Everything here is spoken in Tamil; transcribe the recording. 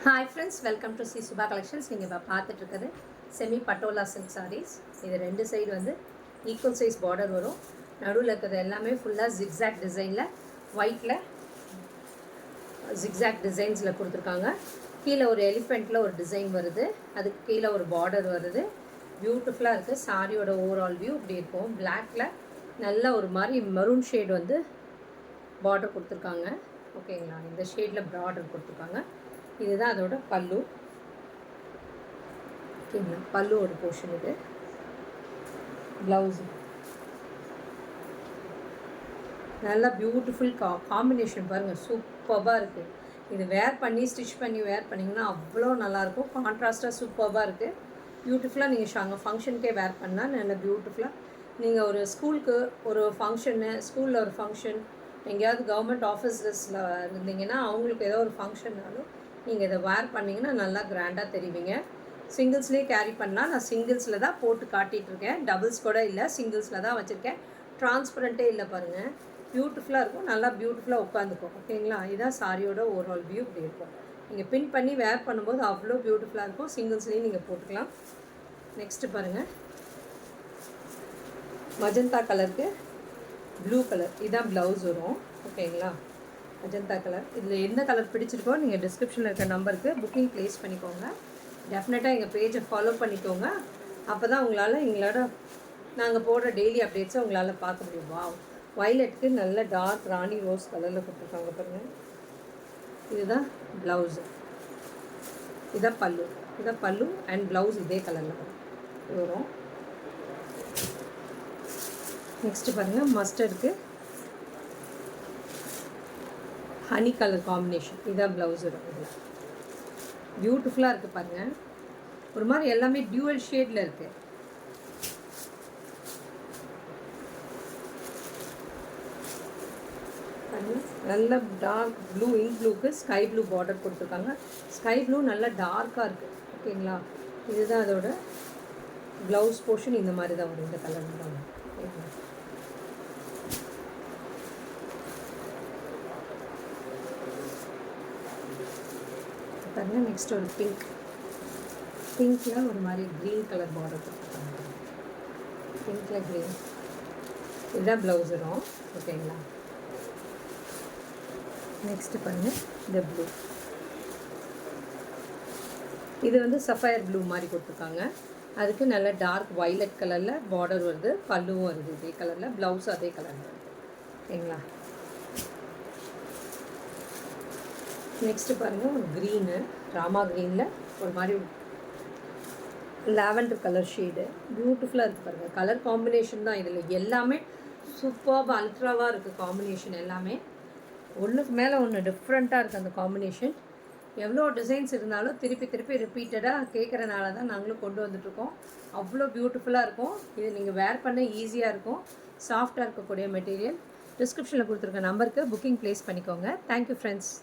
ஹாய் ஃப்ரெண்ட்ஸ், வெல்கம் டு சி சுபா கலெக்ஷன்ஸ். நீங்கள் இப்போ பார்த்துட்ருக்குது செமி பட்டோலா சில்க் சாரீஸ். இது ரெண்டு சைடு வந்து ஈக்குவல் சைஸ் பார்டர் வரும். நடுவில் இருக்கிறது எல்லாமே ஃபுல்லாக ஜிக்ஸாக் டிசைனில் ஒயிட்டில் ஜிக்ஸாக் டிசைன்ஸில் கொடுத்துருக்காங்க. கீழே ஒரு எலிஃபெண்ட்டில் ஒரு டிசைன் வருது, அதுக்கு கீழே ஒரு பார்டர் வருது. பியூட்டிஃபுல்லாக இருக்குது. சாரியோட ஓவரால் வியூ இப்படி இருக்கும். பிளாக்கில் நல்ல ஒரு மாதிரி மெரூன் ஷேட் வந்து பார்டர் கொடுத்துருக்காங்க. ஓகேங்களா, இந்த ஷேடில் பார்டர் கொடுத்துருக்காங்க. இதுதான் அதோட பல்லு. ஓகேங்களா, பல்லுவோட போர்ஷன் இது. ப்ளவுஸு நல்லா பியூட்டிஃபுல் காம்பினேஷன் பாருங்கள், சூப்பராக இருக்குது. இது வேர் பண்ணி ஸ்டிச் பண்ணி வேர் பண்ணிங்கன்னா அவ்வளோ நல்லாயிருக்கும். கான்ட்ராஸ்ட்டாக சூப்பராக இருக்குது. பியூட்டிஃபுல்லாக நீங்கள் அங்கே ஃபங்க்ஷனுக்கே வேர் பண்ணால் நல்லா பியூட்டிஃபுல்லாக. நீங்கள் ஒரு ஸ்கூலுக்கு ஒரு ஃபங்க்ஷனு, ஸ்கூலில் ஒரு ஃபங்க்ஷன், எங்கேயாவது கவர்மெண்ட் ஆஃபீஸஸில் இருந்தீங்கன்னா அவங்களுக்கு ஏதோ ஒரு ஃபங்க்ஷன்னாலும் நீங்கள் இதை வேர் பண்ணிங்கன்னா நல்லா கிராண்டாக தெரிவிங்க. சிங்கிள்ஸ்லேயே கேரி பண்ணலாம். நான் சிங்கிள்ஸில் தான் போட்டு காட்டிகிட்ருக்கேன். டபுள்ஸ் கூட இல்லை, சிங்கிள்ஸில் தான் வச்சுருக்கேன். ட்ரான்ஸ்பரண்ட்டே இல்லை பாருங்கள். பியூட்டிஃபுல்லாக இருக்கும், நல்லா பியூட்டிஃபுல்லாக உட்காந்துக்கும். ஓகேங்களா, இதுதான் சாரியோட ஓவரால் வியூ இப்படி இருக்கும். நீங்கள் பின் பண்ணி வேர் பண்ணும்போது அவ்வளோ பியூட்டிஃபுல்லாக இருக்கும். சிங்கிள்ஸ்லேயும் நீங்கள் போட்டுக்கலாம். நெக்ஸ்ட்டு பாருங்கள், மஜந்தா கலருக்கு ப்ளூ கலர், இதுதான் ப்ளவுஸ் வரும். ஓகேங்களா, அஜந்தா கலர். இதில் எந்த கலர் பிடிச்சிருக்கோ நீங்கள் டிஸ்கிரிப்ஷனில் இருக்க நம்பருக்கு புக்கிங் ப்ளேஸ் பண்ணிக்கோங்க. டெஃபினட்டாக எங்கள் பேஜை ஃபாலோ பண்ணிக்கோங்க. அப்போ தான் எங்களோட நாங்கள் போடுற டெய்லி அப்டேட்ஸை உங்களால் பார்க்க முடியும். வயலட்டுக்கு நல்ல டார்க் ராணி ரோஸ் கலரில் கொடுத்துருக்காங்க பாருங்கள். இதுதான் ப்ளவுஸு, இதுதான் பல்லு. இதுதான் பல்லு அண்ட் ப்ளவுஸ் இதே கலரில் வரும். நெக்ஸ்ட்டு பாருங்கள், மஸ்டர்டுக்கு ஹனி கலர் காம்பினேஷன். இதுதான் ப்ளவுஸ் வரும். இதில் பியூட்டிஃபுல்லாக இருக்குது பாருங்கள். ஒரு மாதிரி எல்லாமே டியூவல் ஷேடில் இருக்குது. நல்ல டார்க் ப்ளூ, இங்க் ப்ளூக்கு ஸ்கை ப்ளூ பார்டர் கொடுத்துருக்காங்க. ஸ்கை ப்ளூ நல்லா டார்க்காக இருக்குது. ஓகேங்களா, இதுதான் அதோட ப்ளவுஸ் போர்ஷன். இந்த மாதிரி தான் வரும், இந்த கலர் தான் வரும். ஓகேங்களா, பாருங்கள். நெக்ஸ்ட் ஒரு பிங்க்கில் ஒரு மாதிரி க்ரீன் கலர் பார்டர் கொடுத்துருக்காங்க. பிங்க்கில் க்ரீன், இதுதான் ப்ளவுஸ் வரும். ஓகேங்களா, நெக்ஸ்ட்டு பாருங்கள், இந்த ப்ளூ. இது வந்து சஃபயர் ப்ளூ மாதிரி கொடுத்துருக்காங்க. அதுக்கு நல்ல டார்க் வைலட் கலரில் பார்டர் வருது. பல்லுவும் வருது இதே கலரில், ப்ளவுஸும் அதே கலரில் வருது. ஓகேங்களா, நெக்ஸ்ட்டு பாருங்கள், ஒரு க்ரீனு, ராமா க்ரீனில் ஒரு மாதிரி லாவெண்டர் கலர் ஷேடு. பியூட்டிஃபுல்லாக இருக்குது பாருங்கள். கலர் காம்பினேஷன் தான் இதில் எல்லாமே சூப்பராக அல்ட்ராவாக இருக்குது. காம்பினேஷன் எல்லாமே ஒன்றுக்கு மேலே ஒன்று டிஃப்ரெண்ட்டாக இருக்குது அந்த காம்பினேஷன். எவ்வளோ டிசைன்ஸ் இருந்தாலும் திருப்பி ரிப்பீட்டடாக கேட்குறனால தான் நாங்களும் கொண்டு வந்துட்ருக்கோம். அவ்வளோ பியூட்டிஃபுல்லாக இருக்கும். இது நீங்கள் வேர் பண்ண ஈஸியாக இருக்கும். சாஃப்டாக இருக்கக்கூடிய மெட்டீரியல். டிஸ்கிரிப்ஷனில் கொடுத்துருக்க நம்பருக்கு புக்கிங் ப்ளேஸ் பண்ணிக்கோங்க. Thank you friends.